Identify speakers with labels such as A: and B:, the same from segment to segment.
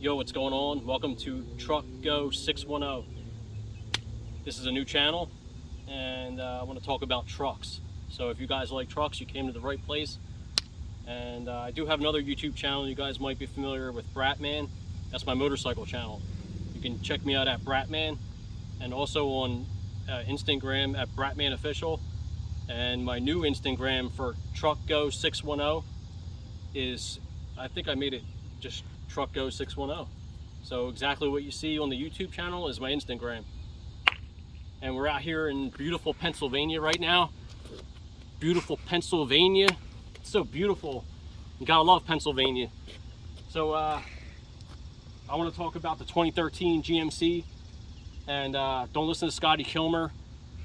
A: Yo, what's going on? Welcome to Truck Go 610. This is a new channel, and I want to talk about trucks. So if you guys like trucks, you came to the right place. And I do have another YouTube channel you guys might be familiar with, Bratman. That's my motorcycle channel. You can check me out at Bratman, and also on Instagram at Bratman Official. And my new Instagram for Truck Go 610 is, I think I made it just Truck Go 610. So exactly what you see on the YouTube channel is my Instagram. And we're out here in beautiful Pennsylvania right now. Beautiful Pennsylvania. It's so beautiful. You gotta love Pennsylvania. So I want to talk about the 2013 GMC. And don't listen to Scotty Kilmer.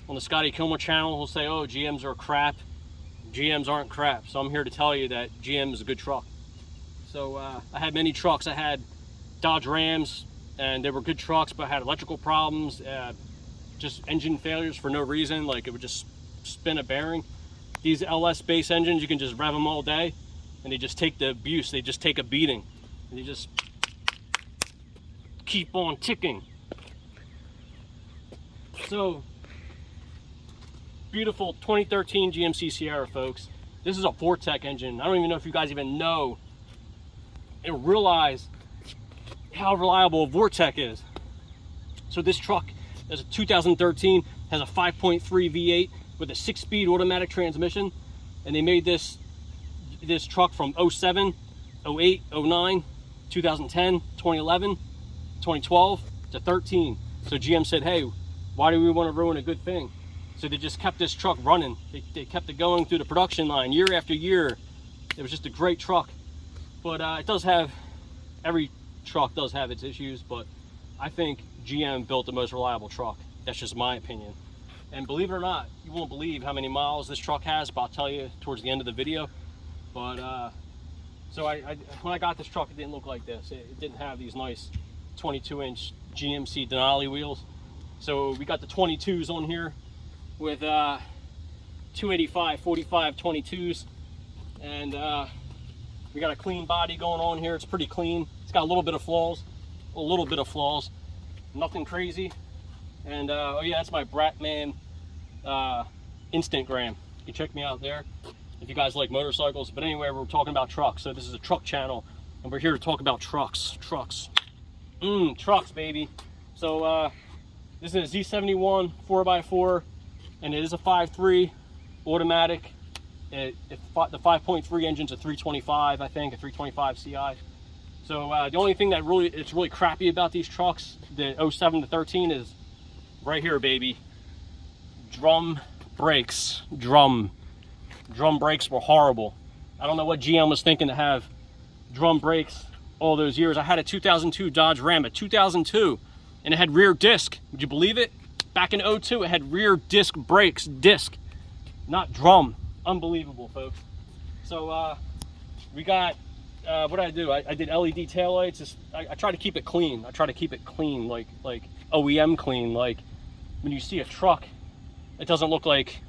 A: On the Scotty Kilmer channel, he'll say, oh, GMs are crap. GMs aren't crap. So I'm here to tell you that GM is a good truck. So I had many trucks. I had Dodge Rams, and they were good trucks, but had electrical problems, just engine failures for no reason. Like it would just spin a bearing. These LS base engines, you can just rev them all day, and they just take the abuse. They just take a beating, and they just keep on ticking. So beautiful 2013 GMC Sierra, folks. This is a vortec engine. I don't even know if you guys even know and realize how reliable a vortec is. So this truck is a 2013, has a 5.3 V8 with a 6-speed automatic transmission, and they made this truck from 07, 08, 09, 2010, 2011, 2012 to 13. So GM said, hey, why do we want to ruin a good thing? So they just kept this truck running. They kept it going through the production line year after year. It was just a great truck. But it does have, every truck does have its issues, but I think GM built the most reliable truck. That's just my opinion. And believe it or not, you won't believe how many miles this truck has, but I'll tell you towards the end of the video. But so when I got this truck, it didn't look like this. It didn't have these nice 22-inch GMC Denali wheels. So we got the 22s on here with 285 45 22s, and we got a clean body going on here. It's pretty clean. It's got a little bit of flaws, nothing crazy. And oh yeah, that's my Bratman Instagram. You can check me out there if you guys like motorcycles. But anyway, we're talking about trucks. So this is a truck channel, and we're here to talk about trucks. Trucks, baby. So this is a Z71 4x4, and it is a 5.3 automatic. The 5.3 engine's a 325, I think, a 325 CI. So the only thing that it's really crappy about these trucks, the 07 to 13, is right here, baby. Drum brakes. Drum brakes were horrible. I don't know what GM was thinking to have drum brakes all those years. I had a 2002 Dodge Ram, a 2002, and it had rear disc. Would you believe it? Back in 02, it had rear disc brakes, not drum. Unbelievable, folks. So we got what did I do? I did LED taillights. I try to keep it clean. I try to keep it clean, like OEM clean. Like when you see a truck, it doesn't look like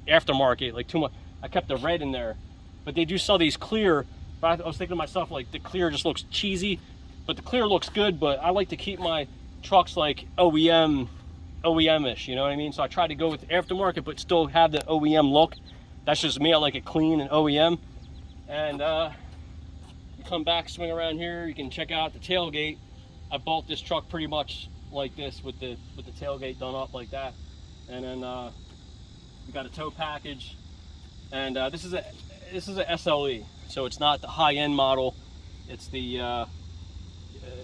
A: aftermarket, like too much. I kept the red in there, but they do sell these clear. But I was thinking to myself, like, the clear just looks cheesy, but the clear looks good. But I like to keep my trucks like OEM-ish, you know what I mean? So I try to go with aftermarket, but still have the OEM look. That's just me. I like it clean and OEM. And you come back, swing around here, you can check out the tailgate. I bought this truck pretty much like this, with the tailgate done up like that. And then we got a tow package. And this is a SLE, so it's not the high-end model. It's the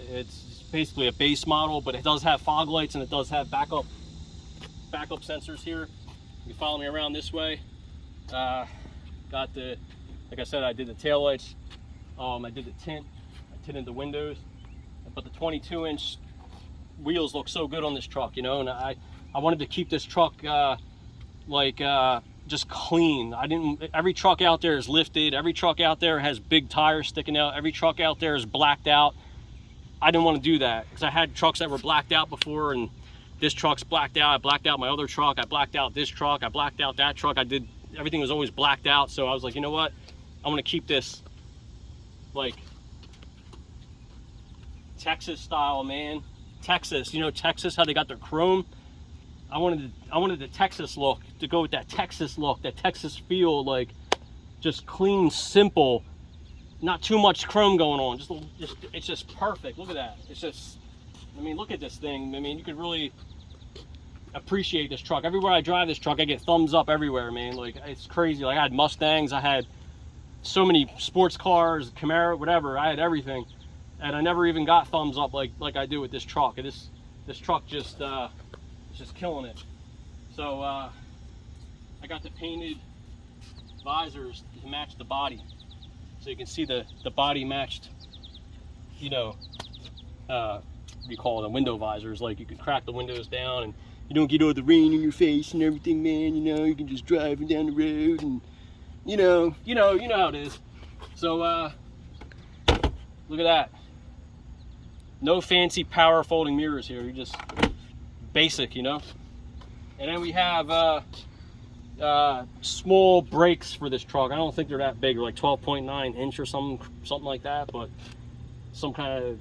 A: it's basically a base model, but it does have fog lights, and it does have backup sensors here. You follow me around this way. Got the, like I said, I did the tail lights. I did the tint. I tinted the windows. But the 22-inch wheels look so good on this truck, you know. And I wanted to keep this truck just clean. Every truck out there is lifted. Every truck out there has big tires sticking out. Every truck out there is blacked out. I didn't want to do that because I had trucks that were blacked out before, and this truck's blacked out. I blacked out my other truck. I blacked out this truck. I blacked out that truck. Everything was always blacked out. So I was like, you know what? I want to keep this like Texas style, man. Texas, you know Texas, how they got their chrome. I wanted the Texas look, to go with that Texas look, that Texas feel, like just clean, simple, not too much chrome going on. It's just perfect. Look at that. It's just, I mean, look at this thing. I mean, you could really appreciate this truck. Everywhere I drive this truck, I get thumbs up everywhere, man. Like, it's crazy. Like, I had Mustangs, I had so many sports cars, Camaro, whatever. I had everything, and I never even got thumbs up like I do with this truck. And this truck just killing it. So I got the painted visors to match the body, so you can see the body matched, you know, what do you call it, the window visors. Like, you can crack the windows down and you don't get all the rain in your face and everything, man. You know, you can just drive down the road, and you know how it is. So look at that. No fancy power folding mirrors here. You're just basic, you know. And then we have small brakes for this truck. I don't think they're that big. They're like 12.9 inch or something like that, but some kind of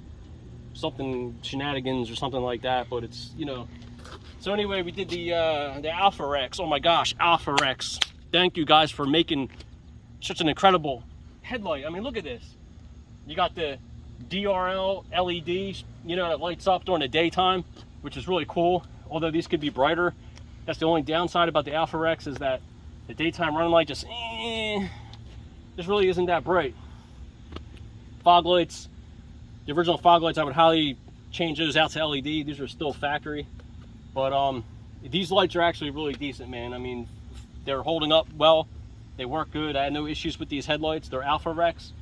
A: shenanigans or something like that. But it's, you know. So anyway, we did the Alpharex. Oh my gosh, Alpharex. Thank you guys for making such an incredible headlight. I mean, look at this. You got the DRL LED, you know, that lights up during the daytime, which is really cool. Although these could be brighter. That's the only downside about the Alpharex, is that the daytime running light just really isn't that bright. Fog lights, the original fog lights, I would highly change those out to LED. These are still factory, but these lights are actually really decent, man. I mean, they're holding up well. They work good. I had no issues with these headlights. They're Alpharex,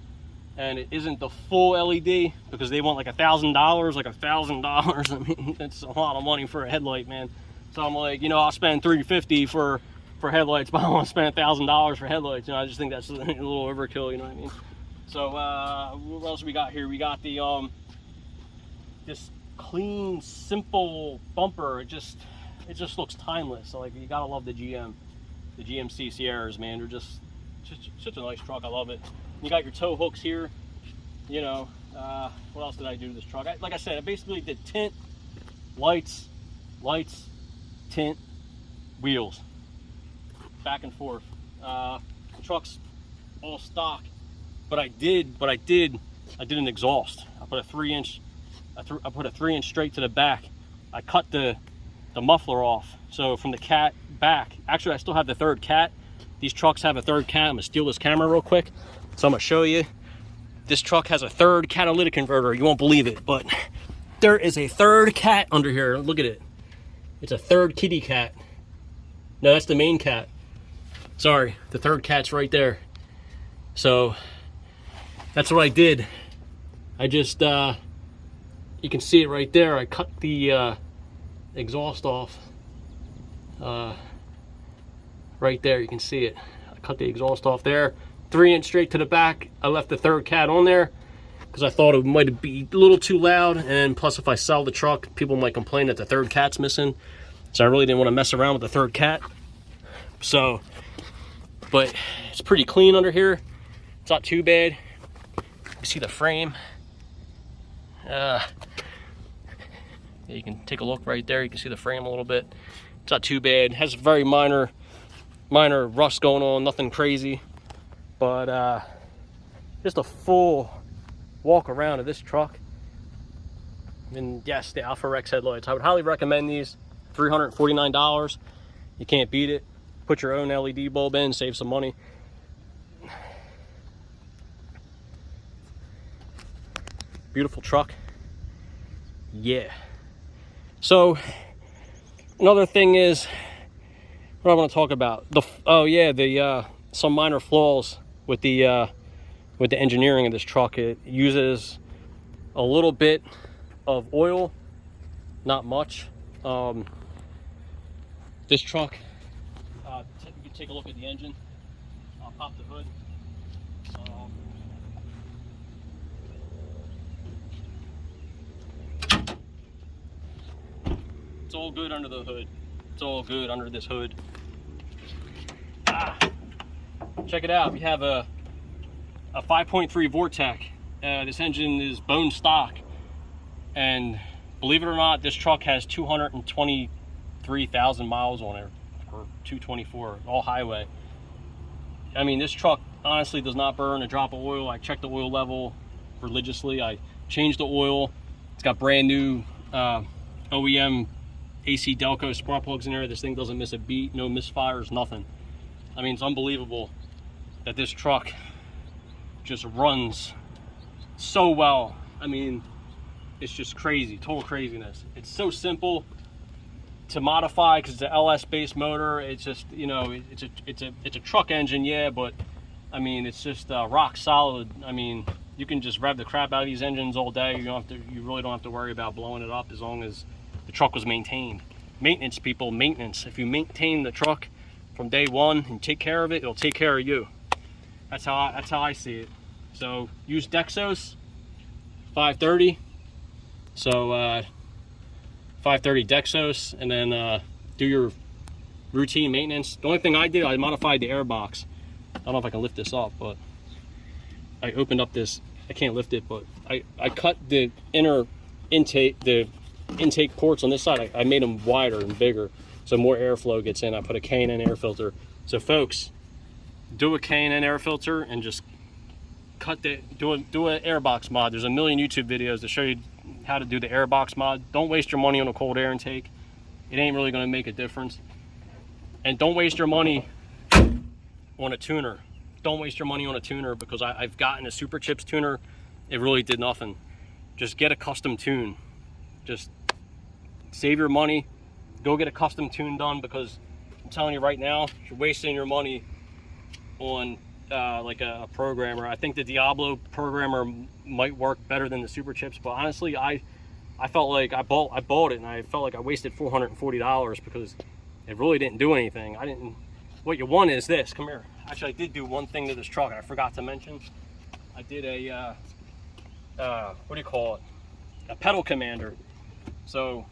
A: and it isn't the full LED, because they want like $1,000, like $1,000. I mean, that's a lot of money for a headlight, man. So I'm like, you know, I'll spend $350 for headlights, but I don't want to spend $1,000 for headlights. You know, I just think that's a little overkill. You know what I mean? So what else we got here? We got the this clean, simple bumper. It just looks timeless. So, like, you gotta love the GMC Sierras, man. They're just such a nice truck. I love it. You got your tow hooks here. You know, what else did I do to this truck? Like I said, I basically did tint, lights, tint, wheels, back and forth. The truck's all stock, but I did an exhaust. I put a 3-inch. I put a 3-inch straight to the back. I cut the muffler off. So from the cat back, actually I still have the third cat. These trucks have a third cat. I'm gonna steal this camera real quick. So I'm gonna show you. This truck has a third catalytic converter. You won't believe it, but there is a third cat under here. Look at it. It's a third kitty cat. No, that's the main cat. Sorry, the third cat's right there. So that's what I did. I just, you can see it right there. I cut the exhaust off. Right there, you can see it. I cut the exhaust off there. 3-inch straight to the back. I left the third cat on there because I thought it might be a little too loud, and plus if I sell the truck, people might complain that the third cat's missing. So I really didn't want to mess around with the third cat. So, but it's pretty clean under here. It's not too bad. You see the frame. You can take a look right there. You can see the frame a little bit. It's not too bad. It has very minor rust going on, nothing crazy. But just a full walk around of this truck. And yes, the Alpharex headlights. I would highly recommend these. $349. You can't beat it. Put your own LED bulb in, save some money. Beautiful truck. Yeah. So another thing is, what I want to talk about, some minor flaws with the engineering of this truck. It uses a little bit of oil, not much. This truck, you can take a look at the engine. I'll pop the hood. It's all good under the hood. It's all good under this hood. Check it out. We have a 5.3 vortec. This engine is bone stock. And believe it or not, this truck has 223,000 miles on it, or 224, all highway. I mean, this truck honestly does not burn a drop of oil. I checked the oil level religiously. I changed the oil. It's got brand new OEM AC Delco spark plugs in there. This thing doesn't miss a beat, no misfires, nothing. I mean, it's unbelievable that this truck just runs so well. I mean, it's just crazy, total craziness. It's so simple to modify because it's an LS based motor. It's just, you know, it's a truck engine, yeah, but I mean, it's just rock solid. I mean, you can just rev the crap out of these engines all day. You really don't have to worry about blowing it up as long as the truck was maintained. Maintenance, people, maintenance. If you maintain the truck from day one and take care of it, it'll take care of you. That's how I see it. So use Dexos 530. So 530 Dexos, and then do your routine maintenance. The only thing I did, I modified the air box. I don't know if I can lift this up, but I opened up this. I can't lift it, but I cut the inner intake, the intake ports on this side. I made them wider and bigger so more airflow gets in. I put a K&N air filter. So folks, do a K&N air filter and just cut the do an airbox mod. There's a million YouTube videos to show you how to do the airbox mod. Don't waste your money on a cold air intake. It ain't really going to make a difference. And don't waste your money on a tuner. Don't waste your money on a tuner, because I've gotten a Super Chips tuner. It really did nothing. Just get a custom tune. Just save your money. Go get a custom tune done, because I'm telling you right now, you're wasting your money on like a programmer. I think the Diablo programmer might work better than the Super Chips, but honestly, I felt like I bought it and I felt like I wasted $440 because it really didn't do anything. What you want is this. Come here. Actually, I did do one thing to this truck and I forgot to mention. I did a what do you call it? A pedal commander. So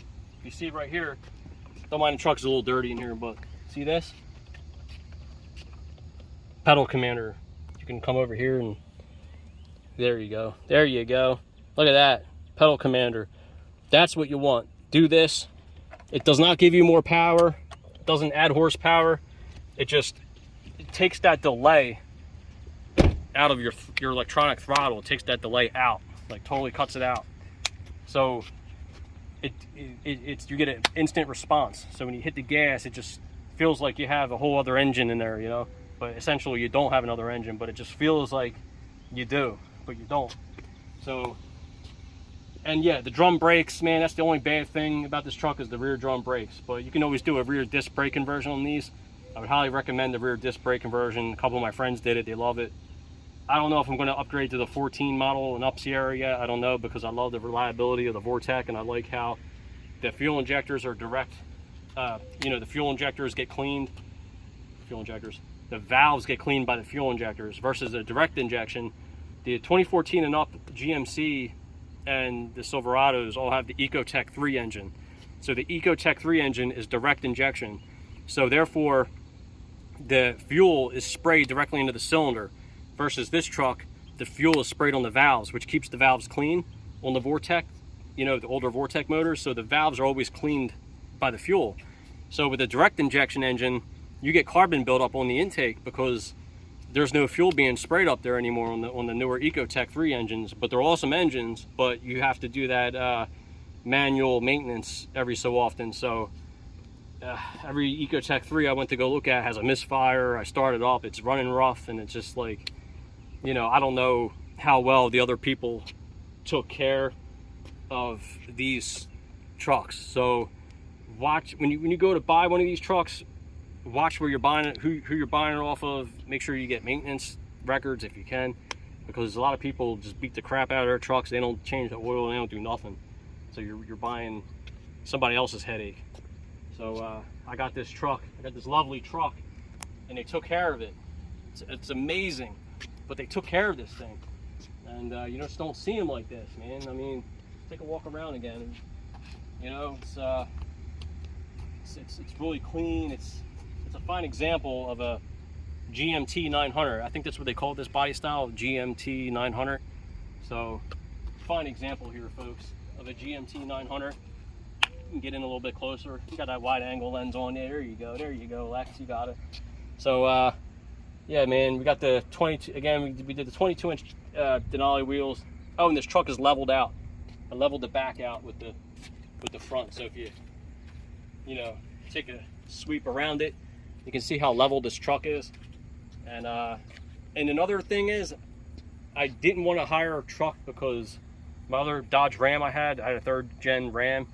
A: you see right here, don't mind the truck's a little dirty in here, but see this? Pedal commander. You can come over here and there you go. There you go. Look at that. Pedal commander. That's what you want. Do this. It does not give you more power. It doesn't add horsepower. It takes that delay out of your electronic throttle. It takes that delay out. Like totally cuts it out. So you get an instant response. So when you hit the gas, it just feels like you have a whole other engine in there, you know. But essentially you don't have another engine, but it just feels like you do, but you don't. So, and yeah, the drum brakes, man, that's the only bad thing about this truck is the rear drum brakes. But you can always do a rear disc brake conversion on these. I would highly recommend the rear disc brake conversion. A couple of my friends did it, they love it. I don't know if I'm going to upgrade to the 14 model in Up Sierra yet. I don't know, because I love the reliability of the Vortec, and I like how the fuel injectors are direct. You know, the fuel injectors get cleaned. The valves get cleaned by the fuel injectors versus the direct injection. The 2014 and up GMC and the Silverados all have the Ecotec 3 engine. So the Ecotec 3 engine is direct injection. So therefore, the fuel is sprayed directly into the cylinder. Versus this truck, the fuel is sprayed on the valves, which keeps the valves clean on the Vortec, you know, the older Vortec motors. So the valves are always cleaned by the fuel. So with a direct injection engine, you get carbon buildup on the intake because there's no fuel being sprayed up there anymore on the newer Ecotec 3 engines. But they're awesome engines, but you have to do that manual maintenance every so often. So every Ecotec 3 I went to go look at has a misfire. I started up, it's running rough, and it's just like, you know, I don't know how well the other people took care of these trucks. So watch when you go to buy one of these trucks, watch where you're buying it, who you're buying it off of. Make sure you get maintenance records if you can, because a lot of people just beat the crap out of their trucks. They don't change the oil, they don't do nothing. So you're buying somebody else's headache. So I got this truck, I got this lovely truck, and they took care of it. It's amazing, but they took care of this thing. And you just don't see them like this, man. I mean, take a walk around again, and, you know, it's really clean. It's a fine example of a GMT 900. I think that's what they call this body style, GMT 900. So fine example here, folks, of a GMC 900. You can get in a little bit closer. You got that wide angle lens on there. There you go, Lex, you got it. So yeah, man, we got the 22, again, we did the 22-inch Denali wheels. Oh, and this truck is leveled out. I leveled the back out with the front. So if you know, take a sweep around it, you can see how level this truck is. And another thing is, I didn't want to hire a truck because my other Dodge Ram I had a 3rd gen Ram,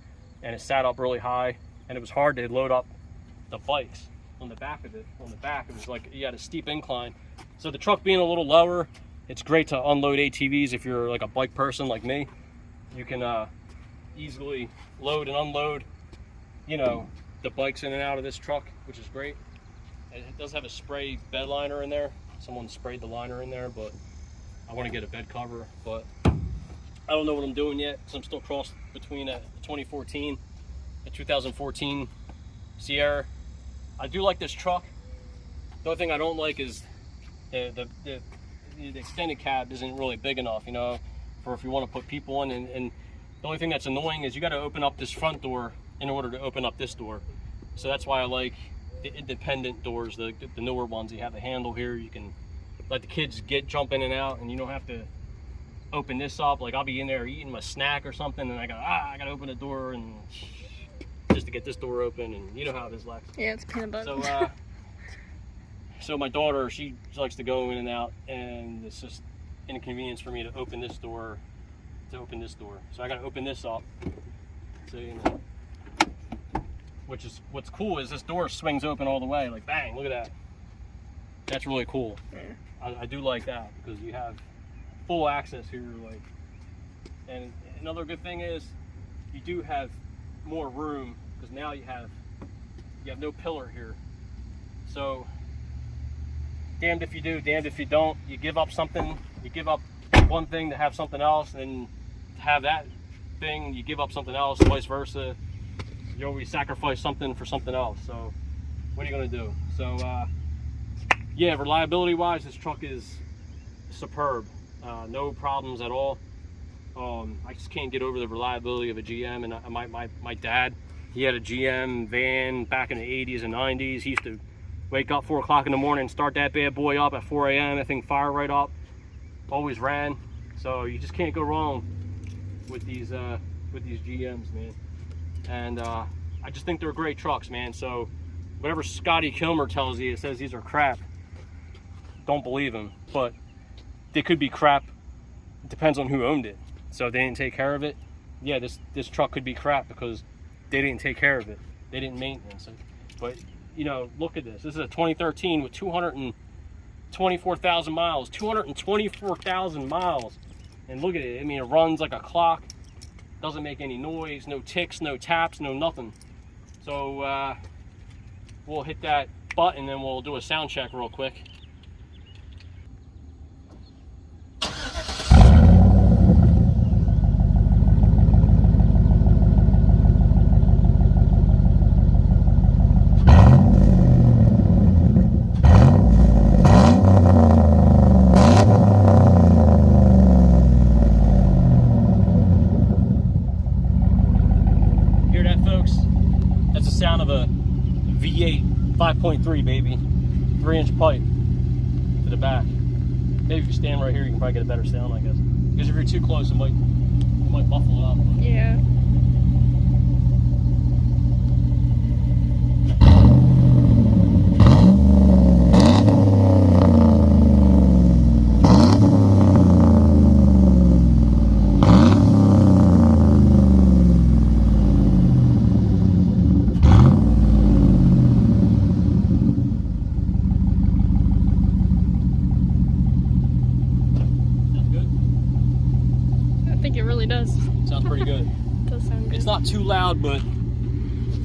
A: and it sat up really high, and it was hard to load up the bikes on the back of it. On the back, it was like you had a steep incline. So the truck being a little lower, it's great to unload ATVs if you're like a bike person like me. You can easily load and unload, you know, the bikes in and out of this truck, which is great. And it does have a spray bed liner in there. Someone sprayed the liner in there, but I want to get a bed cover, but I don't know what I'm doing yet, so I'm still crossed between a 2014 and 2014 Sierra. I do like this truck. The only thing I don't like is the extended cab isn't really big enough, you know, for if you want to put people in. And the only thing that's annoying is you got to open up this front door in order to open up this door. So that's why I like the independent doors, the newer ones. You have the handle here, you can let the kids jump in and out, and you don't have to open this up. Like I'll be in there eating my snack or something, and I gotta open the door and just to get this door open, and you know how it is, Lex.
B: Yeah, it's peanut butter.
A: So so my daughter, she likes to go in and out, and it's just an inconvenience for me to open this door, So I gotta open this up. So you know, what's cool is this door swings open all the way, like bang, look at that. That's really cool.
B: Yeah.
A: I do like that because you have full access here, like. And another good thing is you do have more room because now you have no pillar here. So damned if you do, damned if you don't. You give up something. You give up one thing to have something else, and to have that thing, you give up something else. Vice versa. You always sacrifice something for something else. So what are you gonna do? So yeah, reliability wise, this truck is superb. No problems at all. I just can't get over the reliability of a GM. And my dad, he had a GM van back in the 80s and 90s. He used to wake up 4 o'clock in the morning, start that bad boy up at 4 a.m. That thing fire right up. Always ran. So you just can't go wrong with these GMs, man. And I just think they're great trucks, man. So whatever Scotty Kilmer tells you, it says these are crap. Don't believe him, but they could be crap. It depends on who owned it. So if they didn't take care of it, yeah, this truck could be crap because they didn't take care of it. They didn't maintenance it. But you know, look at this. This is a 2013 with 224,000 miles. 224,000 miles. And look at it. I mean, it runs like a clock. Doesn't make any noise. No ticks, no taps, no nothing. So we'll hit that button and we'll do a sound check real quick. Sound of a V8 5.3, baby. 3-inch pipe to the back. Maybe if you stand right here, you can probably get a better sound, I guess. Because if you're too close, it might muffle it up.
B: Yeah. It really does.
A: Sounds pretty good.
B: It does sound good.
A: It's not too loud, but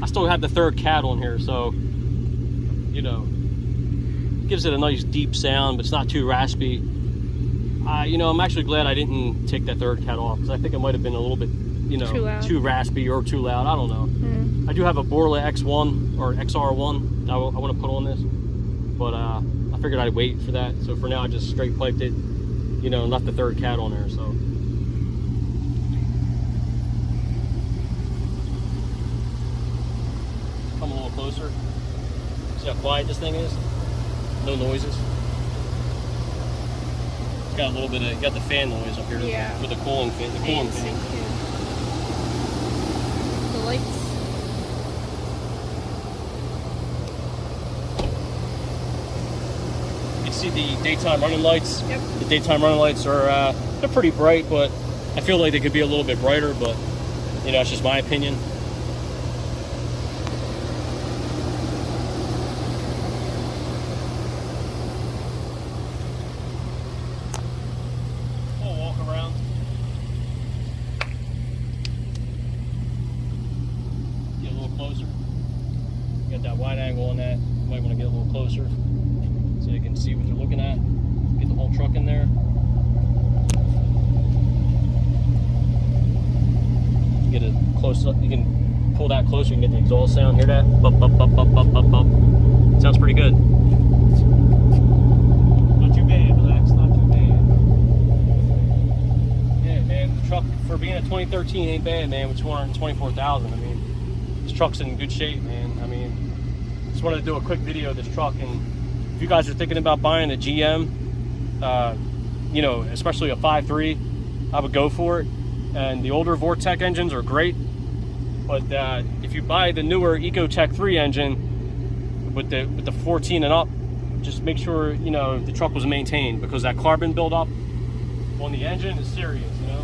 A: I still have the 3rd cat on here, so you know, gives it a nice deep sound, but it's not too raspy. You know, I'm actually glad I didn't take that 3rd cat off because I think it might have been a little bit, you know, too raspy or too loud. I don't know.
B: Mm.
A: I do have a Borla X1 or XR1 I want to put on this, but I figured I'd wait for that. So for now, I just straight piped it, you know, and left the 3rd cat on there. So closer. See how quiet this thing is? No noises. It's got a little bit of, you got the fan noise up here with the cooling fan. The cooling fan.
B: The lights.
A: You can see the daytime running lights.
B: Yep.
A: The daytime running lights are they're pretty bright, but I feel like they could be a little bit brighter, but you know, it's just my opinion. We'll walk around. Get a little closer. Got that wide angle on that. You might want to get a little closer so you can see what you're looking at. Get the whole truck in there. Get it close up. You can pull that closer. You can get the exhaust sound. Hear that? Bup, bup, bup, bup, bup, bup, bup. Sounds pretty good. Not too bad, relax. Not too bad. Yeah, man. The truck for being a 2013 ain't bad, man. With 224,000. I mean, this truck's in good shape, man. I mean, just wanted to do a quick video of this truck. And if you guys are thinking about buying a GM, you know, especially a 5.3, I would go for it. And the older vortec engines are great, but if you buy the newer Ecotec 3 engine with the 14 and up, just make sure, you know, the truck was maintained, because that carbon buildup on the engine is serious, you know.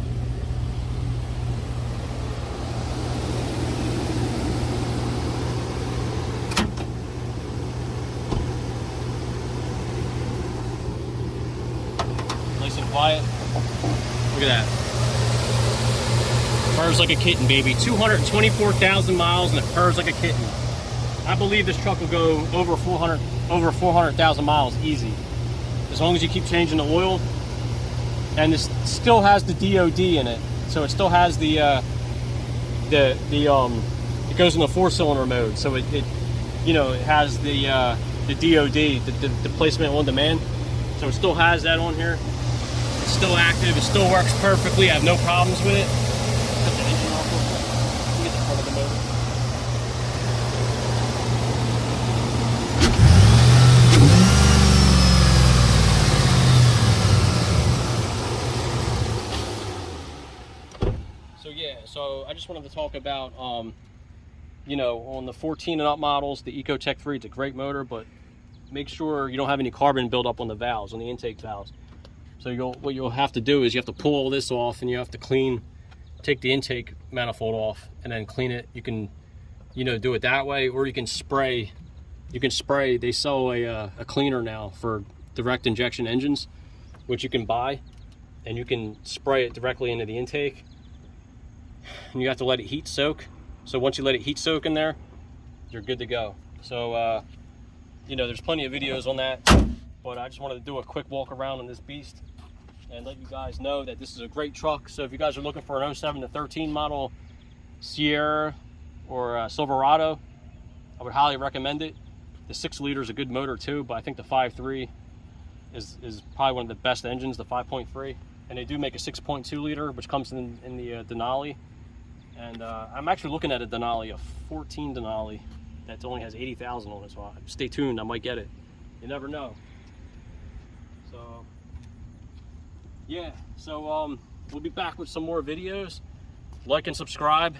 A: Nice and quiet. Look at that. Purrs like a kitten, baby. 224,000 miles and it purrs like a kitten. I believe this truck will go over 400,000 miles easy, as long as you keep changing the oil. And this still has the DOD in it, so it still has the it goes in the 4-cylinder mode. So it you know, it has the DOD, the displacement on demand. So it still has that on here. It's still active. It still works perfectly. I have no problems with it. Cut the engine off real quick. Get the front of the motor. So yeah, so I just wanted to talk about, you know, on the 14 and up models, the Ecotec 3, it's a great motor, but make sure you don't have any carbon buildup on the valves, on the intake valves. So what you'll have to do is you have to pull all this off, and you have to take the intake manifold off and then clean it. You can, you know, do it that way, or you can spray. You can spray. They sell a cleaner now for direct injection engines, which you can buy, and you can spray it directly into the intake. And you have to let it heat soak. So once you let it heat soak in there, you're good to go. So you know, there's plenty of videos on that, but I just wanted to do a quick walk around on this beast and let you guys know that this is a great truck. So if you guys are looking for an 07 to 13 model Sierra or Silverado, I would highly recommend it. The 6-liter is a good motor too, but I think the 5.3 is probably one of the best engines, the 5.3. And they do make a 6.2 liter, which comes in the Denali. And I'm actually looking at a Denali, a 14 Denali that only has 80,000 on it. So stay tuned, I might get it. You never know. So yeah, so we'll be back with some more videos. Like and subscribe,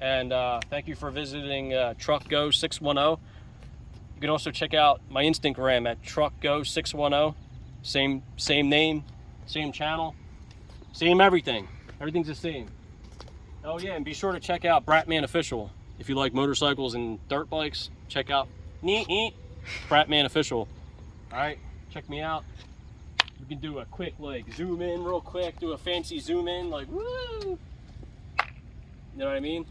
A: and thank you for visiting Truck Go 610. You can also check out my Instagram at Truck Go 610. Same name, same channel, same everything. Everything's the same. Oh yeah, and be sure to check out Bratman Official. If you like motorcycles and dirt bikes, check out Bratman Official. All right, check me out. We can do a quick, like, zoom in real quick, do a fancy zoom in, like, woo! You know what I mean?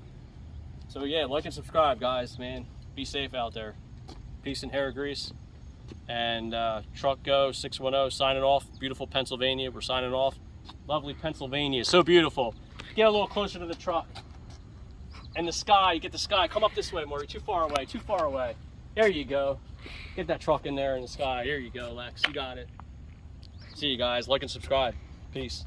A: So yeah, like and subscribe, guys, man. Be safe out there. Peace and hair grease. And Truck Go 610 signing off. Beautiful Pennsylvania, we're signing off. Lovely Pennsylvania, so beautiful. Get a little closer to the truck. And the sky, you get the sky. Come up this way more, you're too far away, too far away. There you go. Get that truck in there in the sky. Here you go, Lex, you got it. See you guys, like and subscribe. Peace.